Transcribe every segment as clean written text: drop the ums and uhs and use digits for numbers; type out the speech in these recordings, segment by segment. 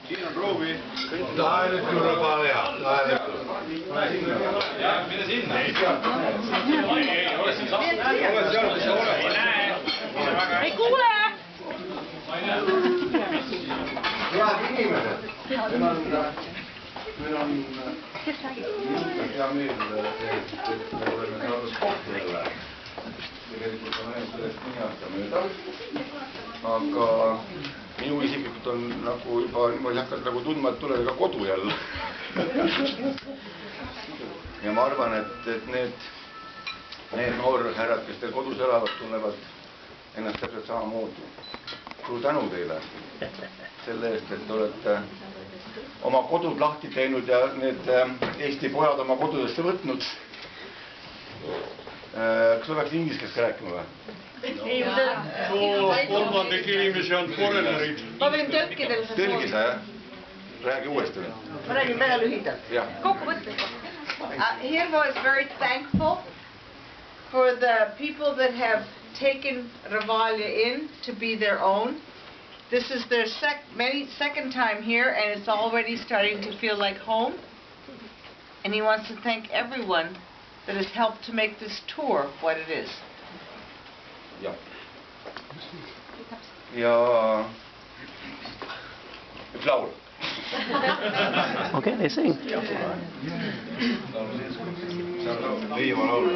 Siin on ruumi. Lähenetty Rafalia. Lähenetty. Ja, mine sinna. Ei ole siin saanud. Ole seal, mis sa oled. Ei kuule! Head inimesed. Meil on hea meel, et me oleme saanud kokku jälle. Tegelikult on ainult sellest mõni aasta möödas. Aga minu isiklikult on nagu juba niimoodi hakanud nagu tundma, et tuleb ka kodu jälle. Ja ma arvan, et need noorhärrad, kes teil kodus elavad, tunnevad ennast täpselt samamoodi. Suur tänu teile selle eest, et olete oma kodud lahti teinud ja need Eesti pojad oma kodudesse võtnud. Kas sa peaks inglise keeles rääkima või? Kolmandik inimesi on foreignerid. Ma võin tõlkida. Tõlgi sa, jah? Räägi uuesti. Ma räägin väga lühidalt. Kokkuvõttes. Hirvo is very thankful for the people that have taken Ravalia in to be their own. This is their second time here, and it's already starting to feel like home. And he wants to thank everyone that has helped to make this tour what it is. Ja. Ja üks laul. Okay, they sing. Liiva laul.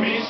Mis